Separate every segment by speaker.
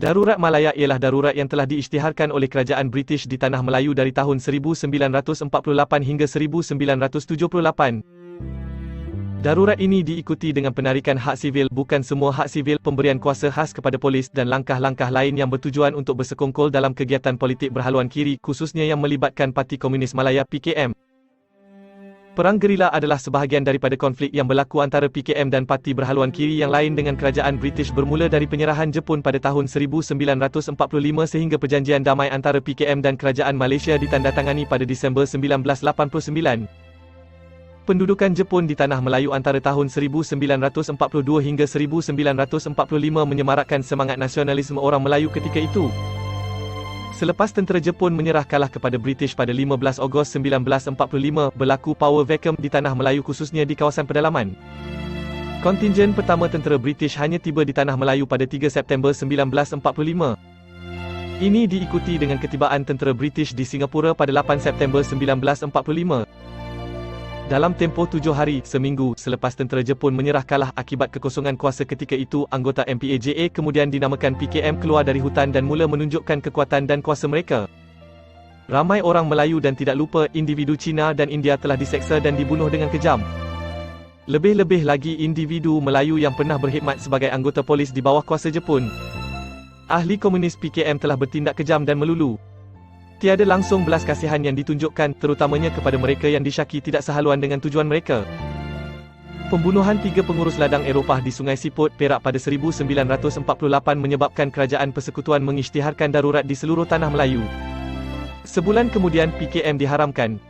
Speaker 1: Darurat Malaya ialah darurat yang telah diisytiharkan oleh Kerajaan British di Tanah Melayu dari tahun 1948 hingga 1978. Darurat ini diikuti dengan penarikan hak sivil, bukan semua hak sivil, pemberian kuasa khas kepada polis dan langkah-langkah lain yang bertujuan untuk bersekongkol dalam kegiatan politik berhaluan kiri, khususnya yang melibatkan Parti Komunis Malaya (PKM). Perang gerila adalah sebahagian daripada konflik yang berlaku antara PKM dan parti berhaluan kiri yang lain dengan Kerajaan British bermula dari penyerahan Jepun pada tahun 1945 sehingga perjanjian damai antara PKM dan Kerajaan Malaysia ditandatangani pada Disember 1989. Pendudukan Jepun di Tanah Melayu antara tahun 1942 hingga 1945 menyemarakkan semangat nasionalisme orang Melayu ketika itu. Selepas tentera Jepun menyerah kalah kepada British pada 15 Ogos 1945, berlaku power vacuum di Tanah Melayu khususnya di kawasan pedalaman. Kontingen pertama tentera British hanya tiba di Tanah Melayu pada 3 September 1945. Ini diikuti dengan ketibaan tentera British di Singapura pada 8 September 1945. Dalam tempoh 7 hari, seminggu selepas tentera Jepun menyerah kalah akibat kekosongan kuasa ketika itu, anggota MPAJA kemudian dinamakan PKM keluar dari hutan dan mula menunjukkan kekuatan dan kuasa mereka. Ramai orang Melayu dan tidak lupa, individu Cina dan India telah diseksa dan dibunuh dengan kejam. Lebih-lebih lagi individu Melayu yang pernah berkhidmat sebagai anggota polis di bawah kuasa Jepun. Ahli komunis PKM telah bertindak kejam dan melulu. Tiada langsung belas kasihan yang ditunjukkan, terutamanya kepada mereka yang disyaki tidak sehaluan dengan tujuan mereka. Pembunuhan 3 pengurus ladang Eropah di Sungai Siput, Perak pada 1948 menyebabkan Kerajaan Persekutuan mengisytiharkan darurat di seluruh Tanah Melayu. Sebulan kemudian PKM diharamkan.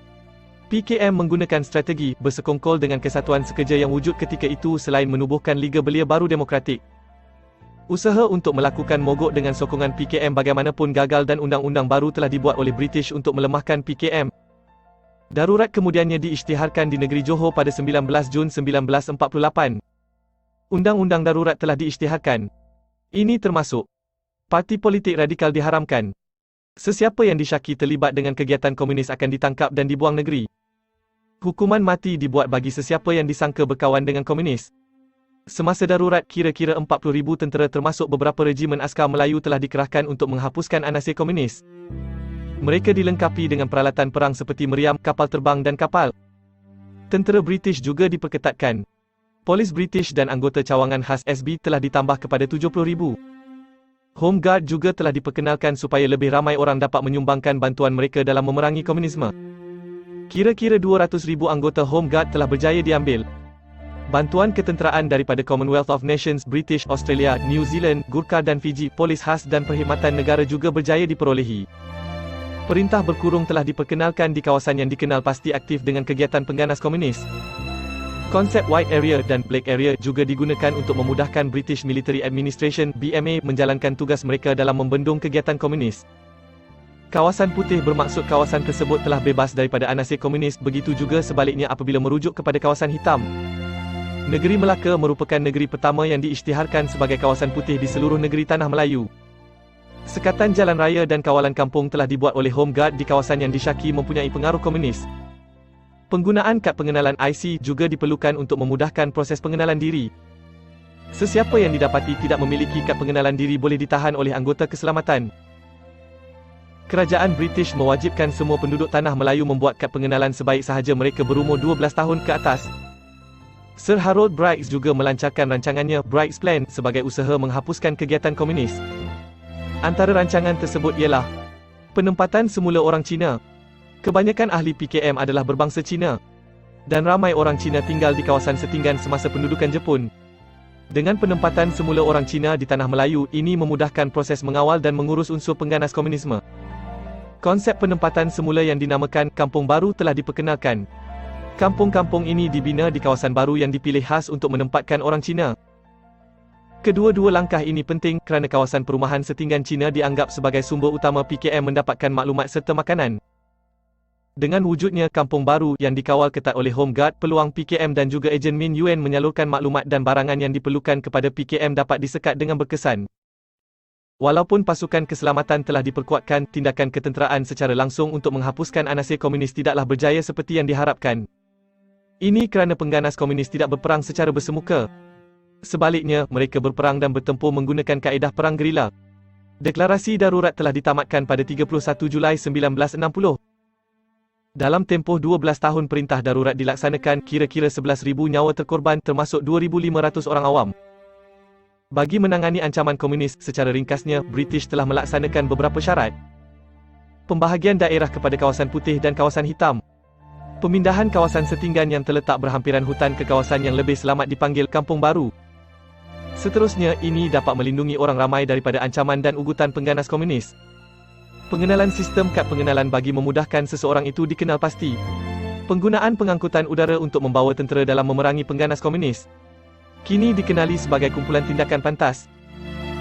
Speaker 1: PKM menggunakan strategi bersekongkol dengan Kesatuan Sekerja yang wujud ketika itu selain menubuhkan Liga Belia Baru Demokratik. Usaha untuk melakukan mogok dengan sokongan PKM bagaimanapun gagal dan undang-undang baru telah dibuat oleh British untuk melemahkan PKM. Darurat kemudiannya diisytiharkan di negeri Johor pada 19 Jun 1948. Undang-undang darurat telah diisytiharkan. Ini termasuk parti politik radikal diharamkan. Sesiapa yang disyaki terlibat dengan kegiatan komunis akan ditangkap dan dibuang negeri. Hukuman mati dibuat bagi sesiapa yang disangka berkawan dengan komunis. Semasa darurat, kira-kira 40,000 tentera termasuk beberapa regimen askar Melayu telah dikerahkan untuk menghapuskan anasir komunis. Mereka dilengkapi dengan peralatan perang seperti meriam, kapal terbang dan kapal. Tentera British juga diperketatkan. Polis British dan anggota cawangan khas SB telah ditambah kepada 70,000. Home Guard juga telah diperkenalkan supaya lebih ramai orang dapat menyumbangkan bantuan mereka dalam memerangi komunisme. Kira-kira 200,000 anggota Home Guard telah berjaya diambil. Bantuan ketenteraan daripada Commonwealth of Nations, British, Australia, New Zealand, Gurkha dan Fiji, polis khas dan perkhidmatan negara juga berjaya diperolehi. Perintah berkurung telah diperkenalkan di kawasan yang dikenal pasti aktif dengan kegiatan pengganas komunis. Konsep White Area dan Black Area juga digunakan untuk memudahkan British Military Administration (BMA) menjalankan tugas mereka dalam membendung kegiatan komunis. Kawasan putih bermaksud kawasan tersebut telah bebas daripada anasir komunis, begitu juga sebaliknya apabila merujuk kepada kawasan hitam. Negeri Melaka merupakan negeri pertama yang diisytiharkan sebagai kawasan putih di seluruh negeri Tanah Melayu. Sekatan jalan raya dan kawalan kampung telah dibuat oleh Home Guard di kawasan yang disyaki mempunyai pengaruh komunis. Penggunaan kad pengenalan IC juga diperlukan untuk memudahkan proses pengenalan diri. Sesiapa yang didapati tidak memiliki kad pengenalan diri boleh ditahan oleh anggota keselamatan. Kerajaan British mewajibkan semua penduduk Tanah Melayu membuat kad pengenalan sebaik sahaja mereka berumur 12 tahun ke atas. Sir Harold Briggs juga melancarkan rancangannya Briggs Plan sebagai usaha menghapuskan kegiatan komunis. Antara rancangan tersebut ialah penempatan semula orang Cina. Kebanyakan ahli PKM adalah berbangsa Cina dan ramai orang Cina tinggal di kawasan setinggan semasa pendudukan Jepun. Dengan penempatan semula orang Cina di Tanah Melayu, ini memudahkan proses mengawal dan mengurus unsur pengganas komunisme. Konsep penempatan semula yang dinamakan Kampung Baru telah diperkenalkan. Kampung-kampung ini dibina di kawasan baru yang dipilih khas untuk menempatkan orang Cina. Kedua-dua langkah ini penting kerana kawasan perumahan setinggan Cina dianggap sebagai sumber utama PKM mendapatkan maklumat serta makanan. Dengan wujudnya kampung baru yang dikawal ketat oleh Home Guard, peluang PKM dan juga ejen Min Yuen menyalurkan maklumat dan barangan yang diperlukan kepada PKM dapat disekat dengan berkesan. Walaupun pasukan keselamatan telah diperkuatkan, tindakan ketenteraan secara langsung untuk menghapuskan anasir komunis tidaklah berjaya seperti yang diharapkan. Ini kerana pengganas komunis tidak berperang secara bersemuka. Sebaliknya, mereka berperang dan bertempur menggunakan kaedah perang gerila. Deklarasi darurat telah ditamatkan pada 31 Julai 1960. Dalam tempoh 12 tahun perintah darurat dilaksanakan, kira-kira 11,000 nyawa terkorban termasuk 2,500 orang awam. Bagi menangani ancaman komunis, secara ringkasnya, British telah melaksanakan beberapa syarat. Pembahagian daerah kepada kawasan putih dan kawasan hitam. Pemindahan kawasan setinggan yang terletak berhampiran hutan ke kawasan yang lebih selamat dipanggil Kampung Baru. Seterusnya, ini dapat melindungi orang ramai daripada ancaman dan ugutan pengganas komunis. Pengenalan sistem kad pengenalan bagi memudahkan seseorang itu dikenal pasti. Penggunaan pengangkutan udara untuk membawa tentera dalam memerangi pengganas komunis. Kini dikenali sebagai kumpulan tindakan pantas.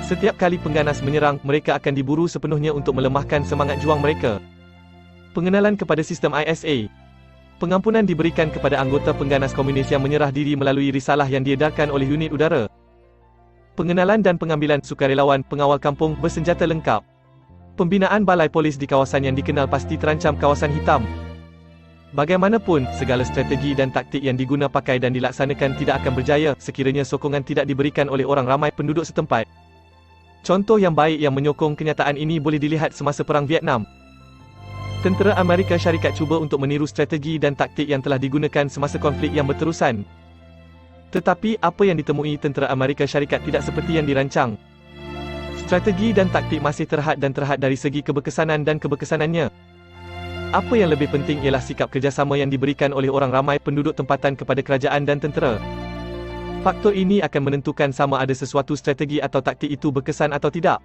Speaker 1: Setiap kali pengganas menyerang, mereka akan diburu sepenuhnya untuk melemahkan semangat juang mereka. Pengenalan kepada sistem ISA. Pengampunan diberikan kepada anggota pengganas komunis yang menyerah diri melalui risalah yang diedarkan oleh unit udara. Pengenalan dan pengambilan sukarelawan pengawal kampung bersenjata lengkap. Pembinaan balai polis di kawasan yang dikenal pasti terancam kawasan hitam. Bagaimanapun, segala strategi dan taktik yang diguna pakai dan dilaksanakan tidak akan berjaya sekiranya sokongan tidak diberikan oleh orang ramai penduduk setempat. Contoh yang baik yang menyokong kenyataan ini boleh dilihat semasa Perang Vietnam. Tentera Amerika Syarikat cuba untuk meniru strategi dan taktik yang telah digunakan semasa konflik yang berterusan. Tetapi, apa yang ditemui tentera Amerika Syarikat tidak seperti yang dirancang. Strategi dan taktik masih terhad dari segi keberkesanan dan keberkesanannya. Apa yang lebih penting ialah sikap kerjasama yang diberikan oleh orang ramai penduduk tempatan kepada kerajaan dan tentera. Faktor ini akan menentukan sama ada sesuatu strategi atau taktik itu berkesan atau tidak.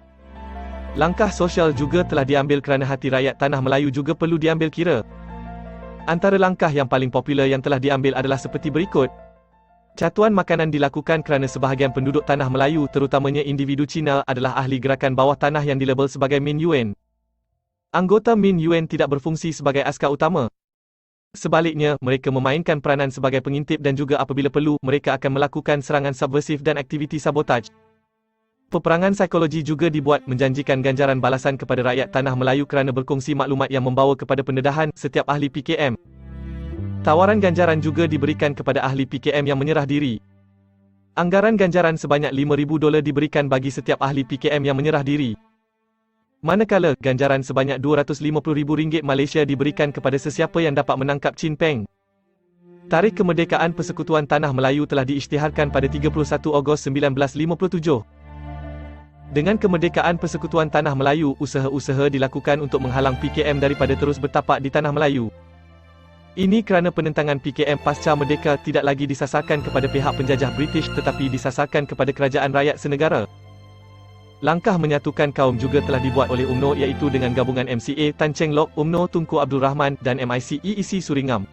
Speaker 1: Langkah sosial juga telah diambil kerana hati rakyat tanah Melayu juga perlu diambil kira. Antara langkah yang paling popular yang telah diambil adalah seperti berikut. Catuan makanan dilakukan kerana sebahagian penduduk tanah Melayu, terutamanya individu Cina, adalah ahli gerakan bawah tanah yang dilabel sebagai Min Yuen. Anggota Min Yuen tidak berfungsi sebagai askar utama. Sebaliknya, mereka memainkan peranan sebagai pengintip dan juga apabila perlu, mereka akan melakukan serangan subversif dan aktiviti sabotaj. Peperangan psikologi juga dibuat, menjanjikan ganjaran balasan kepada rakyat tanah Melayu kerana berkongsi maklumat yang membawa kepada pendedahan setiap ahli PKM. Tawaran ganjaran juga diberikan kepada ahli PKM yang menyerah diri. Anggaran ganjaran sebanyak $5,000 diberikan bagi setiap ahli PKM yang menyerah diri. Manakala, ganjaran sebanyak RM250,000 Malaysia diberikan kepada sesiapa yang dapat menangkap Chin Peng. Tarikh kemerdekaan Persekutuan Tanah Melayu telah diisytiharkan pada 31 Ogos 1957. Dengan kemerdekaan Persekutuan Tanah Melayu, usaha-usaha dilakukan untuk menghalang PKM daripada terus bertapak di Tanah Melayu. Ini kerana penentangan PKM pasca merdeka tidak lagi disasarkan kepada pihak penjajah British tetapi disasarkan kepada kerajaan rakyat senegara. Langkah menyatukan kaum juga telah dibuat oleh UMNO iaitu dengan gabungan MCA Tan Cheng Lock, UMNO Tunku Abdul Rahman dan MIC EEC Suriname.